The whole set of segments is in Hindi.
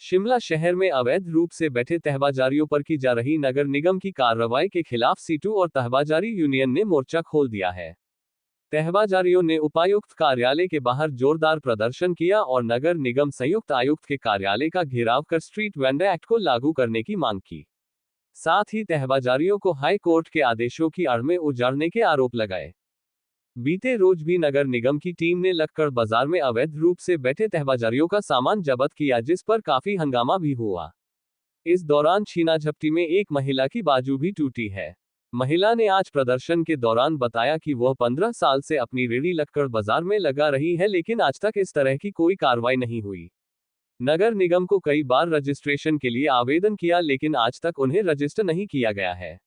शिमला शहर में अवैध रूप से बैठे तहबाजारियों पर की जा रही नगर निगम की कार्रवाई के खिलाफ सीटू और तहबाजारी यूनियन ने मोर्चा खोल दिया है। तहबाजारियों ने उपायुक्त कार्यालय के बाहर जोरदार प्रदर्शन किया और नगर निगम संयुक्त आयुक्त के कार्यालय का घेराव कर स्ट्रीट वेंडर एक्ट को लागू करने की मांग की। साथ ही तहबाजारियों को हाई कोर्ट के आदेशों की आड़ में उजाड़ने के आरोप लगाए। बीते रोज भी नगर निगम की टीम ने लक्कड़ बाजार में अवैध रूप से बैठे तहबाजारियों का सामान जब्त किया, जिस पर काफी हंगामा भी हुआ। इस दौरान छीना झपटी में एक महिला की बाजू भी टूटी है। महिला ने आज प्रदर्शन के दौरान बताया कि वह 15 साल से अपनी रेहड़ी लक्कड़ बाजार में लगा रही है, लेकिन आज तक इस तरह की कोई कार्रवाई नहीं हुई। नगर निगम को कई बार रजिस्ट्रेशन के लिए आवेदन किया, लेकिन आज तक उन्हें रजिस्टर नहीं किया गया है।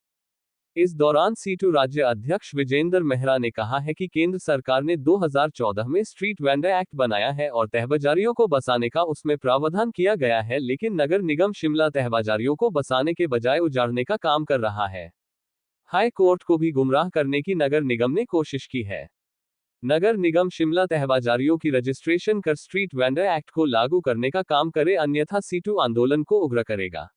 इस दौरान सीटू राज्य अध्यक्ष विजेंद्र मेहरा ने कहा है कि केंद्र सरकार ने 2014 में स्ट्रीट वेंडर एक्ट बनाया है और तहबाजारियों को बसाने का उसमें प्रावधान किया गया है, लेकिन नगर निगम शिमला तहबाजारियों को बसाने के बजाय उजाड़ने का काम कर रहा है। हाई कोर्ट को भी गुमराह करने की नगर निगम ने कोशिश की है। नगर निगम शिमला तहबाजारियों की रजिस्ट्रेशन कर स्ट्रीट वेंडर एक्ट को लागू करने का काम करे, अन्यथा सीटू आंदोलन को उग्र करेगा।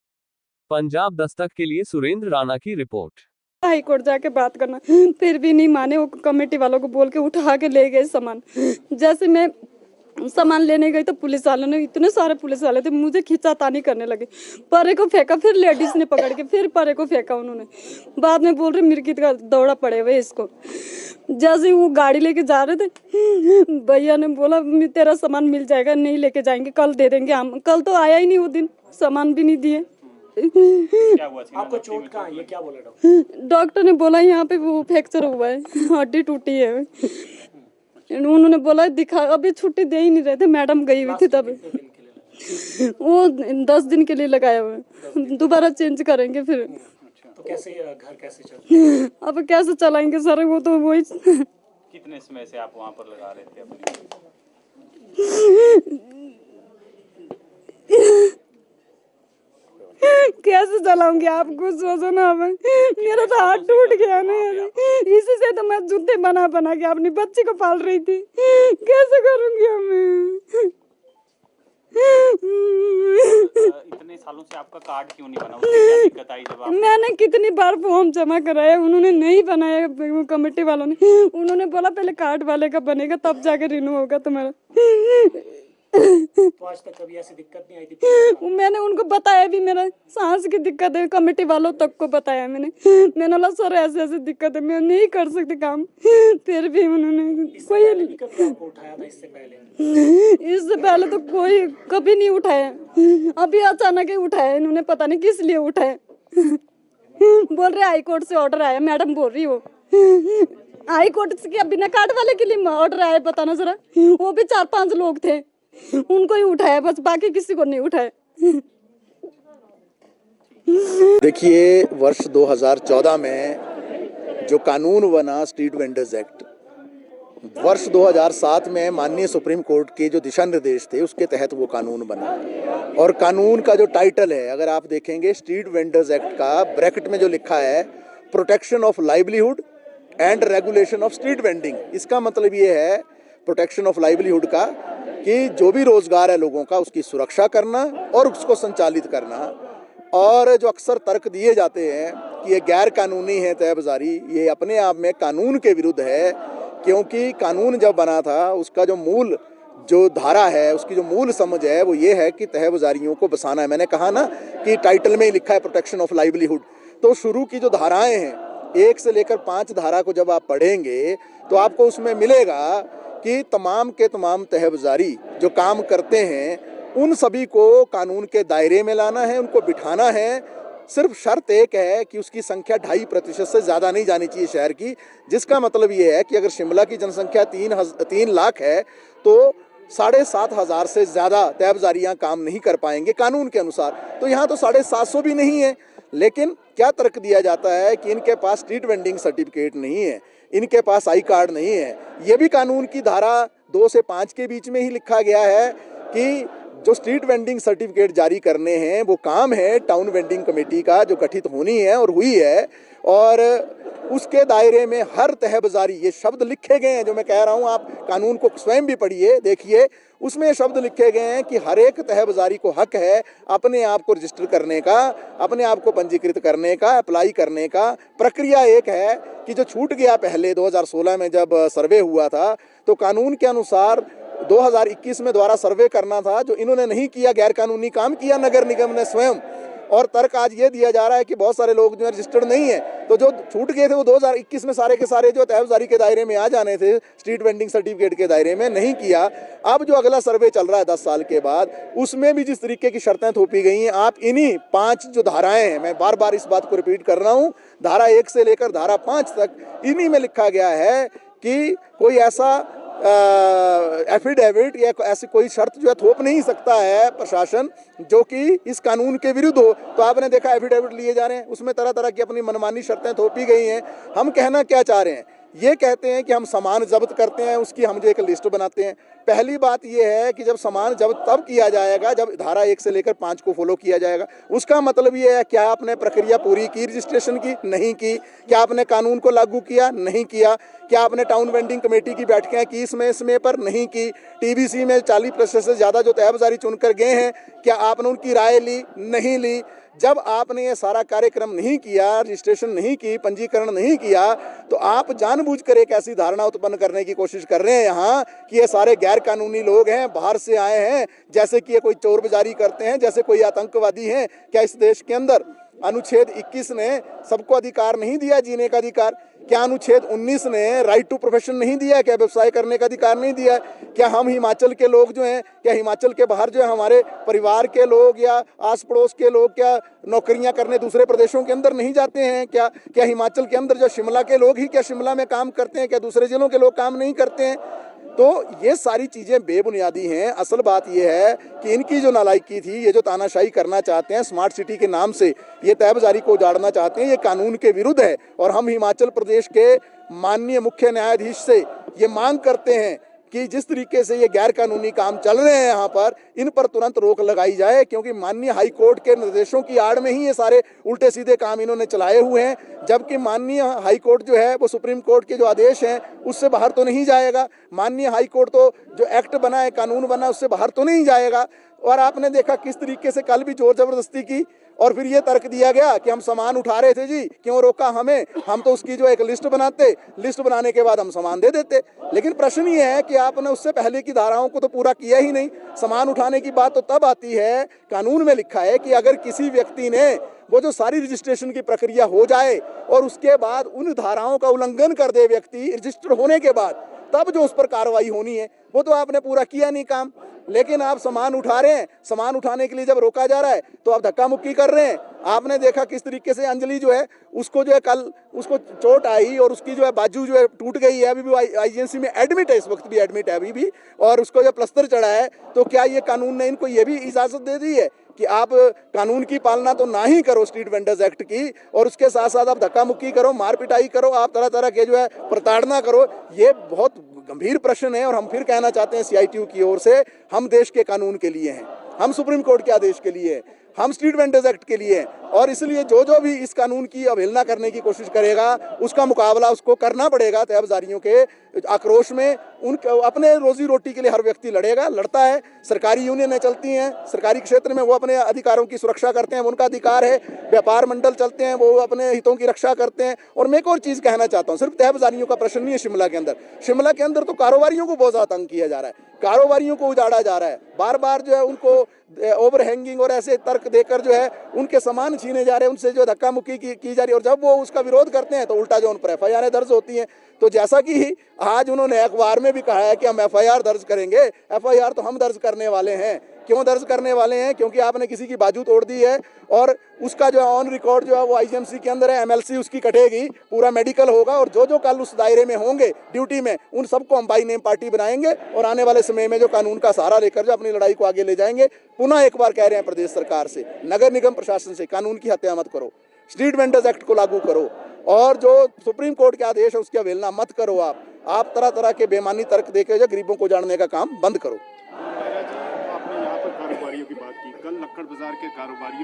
पंजाब दस्तक के लिए सुरेंद्र राणा की रिपोर्ट। हाई कोर्ट जाके बात करना, फिर भी नहीं माने। वो कमेटी वालों को बोल के उठा के ले गए सामान। जैसे मैं सामान लेने गई तो पुलिस वालों ने, इतने सारे पुलिस वाले थे, मुझे खींचातानी करने लगे। परे को फेंका, फिर लेडीज ने पकड़ के फिर परे को फेंका उन्होंने। बाद में बोल रहे मिर्गित का दौड़ा पड़े हुए इसको। जैसे वो गाड़ी लेके जा रहे थे, भैया ने बोला तेरा सामान मिल जाएगा, नहीं लेके जाएंगे, कल दे देंगे हम। कल तो आया ही नहीं वो दिन, सामान भी नहीं दिए। क्या हुआ? आपको चोट कहाँ है? ये क्या बोले डॉक्टर? डॉक्टर ने बोला यहाँ पे वो फ्रैक्चर हुआ है, हड्डी टूटी है। उन्होंने बोला दिखा, अभी छुट्टी दे ही नहीं रहे थे, मैडम गई हुई थी तब। वो 10 दिन के लिए लगाया हुआ है, दोबारा चेंज करेंगे फिर। तो कैसे घर कैसे चल? अब कैसे चलाएंगे सर, वो तो वही। कितने समय से आप वहाँ पर लगा रहे थे अपने? कैसे चलाऊंगी, आप कुछ सोचो ना। अब मेरा तो हाथ टूट गया ना, इसी से तो मैं जूते बना बना के अपनी बच्ची को पाल रही थी। कैसे करूंगी मैं? इतने सालों से आपका कार्ड क्यों नहीं बना? उससे क्या दिक्कत आई जब आप? मैंने कितनी बार फॉर्म जमा कराया, उन्होंने नहीं बनाया। वो कमेटी वालों ने, उन्होंने बोला पहले कार्ड वाले का बनेगा तब जाके रिन्यू होगा तुम्हारा। तो आज तक कभी ऐसी दिक्कत नहीं आई थी? मैंने उनको बताया भी, मेरा सांस की दिक्कत है, कमेटी वालों तक को बताया मैंने बोला सर ऐसे ऐसे दिक्कत है, मैं नहीं कर सकती काम। फिर भी उन्होंने कोई दिक्कत आपको उठाया था इससे पहले तो कोई कभी नहीं उठाया। अभी अचानक ही उठाया इन्होंने, पता नहीं किस लिए उठाया। बोल रहे हाई कोर्ट से ऑर्डर आया, मैडम बोल रही हो हाई कोर्ट से बिना कार्ड वाले के लिए ऑर्डर आया, बताना जरा। वो भी 4-5 लोग थे, उनको ही उठाया बस, बाकी किसी को नहीं उठाया। देखिए, वर्ष 2014 में जो कानून बना स्ट्रीट वेंडर्स एक्ट, वर्ष 2007 में माननीय सुप्रीम कोर्ट के जो दिशा निर्देश थे उसके तहत वो कानून बना। और कानून का जो टाइटल है, अगर आप देखेंगे स्ट्रीट वेंडर्स एक्ट का ब्रैकेट में जो लिखा है protection of livelihood and regulation of street vending, इसका मतलब ये है प्रोटेक्शन ऑफ लाइवलीहुड का कि जो भी रोजगार है लोगों का उसकी सुरक्षा करना और उसको संचालित करना। और जो अक्सर तर्क दिए जाते हैं कि ये गैर कानूनी है तहबाजारी, ये अपने आप में कानून के विरुद्ध है, क्योंकि कानून जब बना था उसका जो मूल जो धारा है, उसकी जो मूल समझ है वो ये है कि तहबाजारियों को बसाना है। मैंने कहा ना कि टाइटल में ही लिखा है प्रोटेक्शन ऑफ लाइवलीहुड। तो शुरू की जो धाराएं हैं 1 से लेकर 5 धारा को जब आप पढ़ेंगे तो आपको उसमें मिलेगा कि तमाम के तमाम तहबाजारी जो काम करते हैं उन सभी को कानून के दायरे में लाना है, उनको बिठाना है। सिर्फ शर्त एक है कि उसकी संख्या 2.5% से ज़्यादा नहीं जानी चाहिए शहर की, जिसका मतलब ये है कि अगर शिमला की जनसंख्या 3 लाख है तो 7,500 से ज़्यादा तहबाजारियाँ काम नहीं कर पाएंगे कानून के अनुसार। तो यहाँ तो 750 भी नहीं है, लेकिन क्या तर्क दिया जाता है कि इनके पास स्ट्रीट वेंडिंग सर्टिफिकेट नहीं है, इनके पास आई कार्ड नहीं है। ये भी कानून की धारा 2 से 5 के बीच में ही लिखा गया है कि जो स्ट्रीट वेंडिंग सर्टिफिकेट जारी करने हैं वो काम है टाउन वेंडिंग कमेटी का, जो गठित होनी है और हुई है। और उसके दायरे में हर तहबाजारी, ये शब्द लिखे गए हैं जो मैं कह रहा हूँ, आप कानून को स्वयं भी पढ़िए, देखिए, उसमें ये शब्द लिखे गए हैं कि हर एक तहबाजारी को हक है अपने आप को रजिस्टर करने का, अपने आप को पंजीकृत करने का, अप्लाई करने का। प्रक्रिया एक है कि जो छूट गया पहले 2016 में जब सर्वे हुआ था, तो कानून के अनुसार 2021 में दोबारा सर्वे करना था, जो इन्होंने नहीं किया, गैर कानूनी काम किया नगर निगम ने स्वयं। और तर्क आज ये दिया जा रहा है कि बहुत सारे लोग जो है रजिस्टर्ड नहीं है, तो जो छूट गए थे वो 2021 में सारे के सारे जो तहबाजारी के दायरे में आ जाने थे, स्ट्रीट वेंडिंग सर्टिफिकेट के दायरे में नहीं किया। अब जो अगला सर्वे चल रहा है 10 साल के बाद, उसमें भी जिस तरीके की शर्तें थोपी गई हैं, आप इन्हीं 5 जो धाराएं हैं, मैं बार बार इस बात को रिपीट कर रहा हूँ, धारा 1 से लेकर धारा 5 तक, इन्हीं में लिखा गया है कि कोई ऐसा एफिडेविट या ऐसी कोई शर्त जो है थोप नहीं सकता है प्रशासन जो कि इस कानून के विरुद्ध हो। तो आपने देखा एफिडेविट लिए जा रहे हैं, उसमें तरह तरह की अपनी मनमानी शर्तें थोपी गई हैं। हम कहना क्या चाह रहे हैं, ये कहते हैं कि हम सामान जब्त करते हैं, उसकी हम जो एक लिस्ट बनाते हैं। पहली बात ये है कि जब सामान जब्त तब किया जाएगा जब धारा 1 से लेकर 5 को फॉलो किया जाएगा। उसका मतलब ये है, क्या आपने प्रक्रिया पूरी की रजिस्ट्रेशन की? नहीं की। क्या आपने कानून को लागू किया? नहीं किया। क्या आपने टाउन वेंडिंग कमेटी की बैठकें की इसमें पर? नहीं की। टीबीसी में 40% से ज़्यादा जो तहबाजारी चुनकर गए हैं, क्या आपने उनकी राय ली? नहीं ली। जब आपने ये सारा कार्यक्रम नहीं किया, रजिस्ट्रेशन नहीं की, पंजीकरण नहीं किया, तो आप जानबूझकर एक ऐसी धारणा उत्पन्न करने की कोशिश कर रहे हैं यहाँ कि ये सारे गैर कानूनी लोग हैं, बाहर से आए हैं, जैसे कि ये कोई चोर बाजारी करते हैं, जैसे कोई आतंकवादी हैं। क्या इस देश के अंदर अनुच्छेद 21 ने सबको अधिकार नहीं दिया जीने का अधिकार? क्या अनुच्छेद 19 ने राइट टू प्रोफेशन नहीं दिया? क्या व्यवसाय करने का अधिकार नहीं दिया? क्या हम हिमाचल के लोग जो हैं, क्या हिमाचल के बाहर जो है हमारे परिवार के लोग या आस पड़ोस के लोग क्या नौकरियां करने दूसरे प्रदेशों के अंदर नहीं जाते हैं? क्या हिमाचल के अंदर जो शिमला के लोग ही क्या शिमला में काम करते हैं? क्या दूसरे जिलों के लोग काम नहीं करते हैं? तो ये सारी चीज़ें बेबुनियादी हैं। असल बात ये है कि इनकी जो नालायकी थी, ये जो तानाशाही करना चाहते हैं स्मार्ट सिटी के नाम से, ये तहबाजारी को उजाड़ना चाहते हैं, ये कानून के विरुद्ध है। और हम हिमाचल प्रदेश के माननीय मुख्य न्यायाधीश से ये मांग करते हैं कि जिस तरीके से ये गैर कानूनी काम चल रहे हैं यहाँ पर, इन पर तुरंत रोक लगाई जाए, क्योंकि माननीय हाई कोर्ट के निर्देशों की आड़ में ही ये सारे उल्टे सीधे काम इन्होंने चलाए हुए हैं। जबकि माननीय हाई कोर्ट जो है वो सुप्रीम कोर्ट के जो आदेश हैं उससे बाहर तो नहीं जाएगा। माननीय हाई कोर्ट तो जो एक्ट बना है, कानून बना, उससे बाहर तो नहीं जाएगा। और आपने देखा किस तरीके से कल भी जोर जबरदस्ती की, और फिर ये तर्क दिया गया कि हम सामान उठा रहे थे जी, क्यों रोका हमें? हम तो उसकी जो एक लिस्ट बनाते, लिस्ट बनाने के बाद हम सामान दे देते। लेकिन प्रश्न ये है कि आपने उससे पहले की धाराओं को तो पूरा किया ही नहीं। सामान उठाने की बात तो तब आती है, कानून में लिखा है कि अगर किसी व्यक्ति ने वो जो सारी रजिस्ट्रेशन की प्रक्रिया हो जाए और उसके बाद उन धाराओं का उल्लंघन कर दे व्यक्ति रजिस्टर होने के बाद, तब जो उस पर कार्रवाई होनी है, वो तो आपने पूरा किया नहीं काम। लेकिन आप सामान उठा रहे हैं, सामान उठाने के लिए जब रोका जा रहा है तो आप धक्का मुक्की कर रहे हैं। आपने देखा किस तरीके से अंजलि जो है, उसको जो है कल उसको चोट आई और उसकी जो है बाजू जो है टूट गई है, अभी भी आईजीएमसी में एडमिट है, इस वक्त भी एडमिट है अभी भी, और उसको जो प्लस्तर चढ़ा है। तो क्या ये कानून ने इनको ये भी इजाज़त दे दी है कि आप कानून की पालना तो ना ही करो स्ट्रीट वेंडर्स एक्ट की, और उसके साथ साथ आप धक्का मुक्की करो, मार पिटाई करो, आप तरह तरह के जो है प्रताड़ना करो? ये बहुत गंभीर प्रश्न है। और हम फिर कहना चाहते हैं सीआईटीयू की ओर से, हम देश के कानून के लिए हैं, हम सुप्रीम कोर्ट के आदेश के लिए हैं, हम स्ट्रीट वेंडर्स एक्ट के लिए हैं। और इसलिए जो भी इस कानून की अवहेलना करने की कोशिश करेगा, उसका मुकाबला उसको करना पड़ेगा। तहबाजारियों के आक्रोश में उनके अपने रोजी रोटी के लिए हर व्यक्ति लड़ेगा, लड़ता है। सरकारी यूनियनें चलती हैं, सरकारी क्षेत्र में वो अपने अधिकारों की सुरक्षा करते हैं, उनका अधिकार है। व्यापार मंडल चलते हैं, वो अपने हितों की रक्षा करते हैं। और मैं एक और चीज़ कहना चाहता हूँ, सिर्फ तहबाजारियों का प्रश्न नहीं है शिमला के अंदर। शिमला के अंदर तो कारोबारियों को बहुत ज़्यादा तंग किया जा रहा है, कारोबारियों को उजाड़ा जा रहा है, बार बार जो है उनको ओवर हैंगिंग और ऐसे तर्क देकर जो है उनके सामान छीने जा रहे हैं, उनसे जो धक्का मुक्की की जा रही है। और जब वो उसका विरोध करते हैं तो उल्टा जो उन पर एफआईआर दर्ज होती हैं। तो जैसा कि आज उन्होंने अखबार में भी कहा है कि हम एफआईआर दर्ज करेंगे, एफआईआर तो हम दर्ज करने वाले हैं। क्यों दर्ज करने वाले हैं? क्योंकि आपने किसी की बाजू तोड़ दी है और उसका जो है ऑन रिकॉर्ड जो है वो आईजीएमसी के अंदर है, एमएलसी उसकी कटेगी, पूरा मेडिकल होगा, और जो कल उस दायरे में होंगे ड्यूटी में, उन सबको हम बाई नेम पार्टी बनाएंगे और आने वाले समय में जो कानून का सहारा लेकर जो अपनी लड़ाई को आगे ले जाएंगे। पुनः एक बार कह रहे हैं प्रदेश सरकार से, नगर निगम प्रशासन से, कानून की हत्या मत करो, स्ट्रीट वेंडर्स एक्ट को लागू करो, और जो सुप्रीम कोर्ट के आदेश है उसकी अवहेलना मत करो। आप तरह तरह के बेमानी तर्क देकर जो गरीबों को जानने का काम बंद करो। आपने यहाँ पर कारोबारियों की बात की, कल लक्कड़ बाजार के कारोबारियों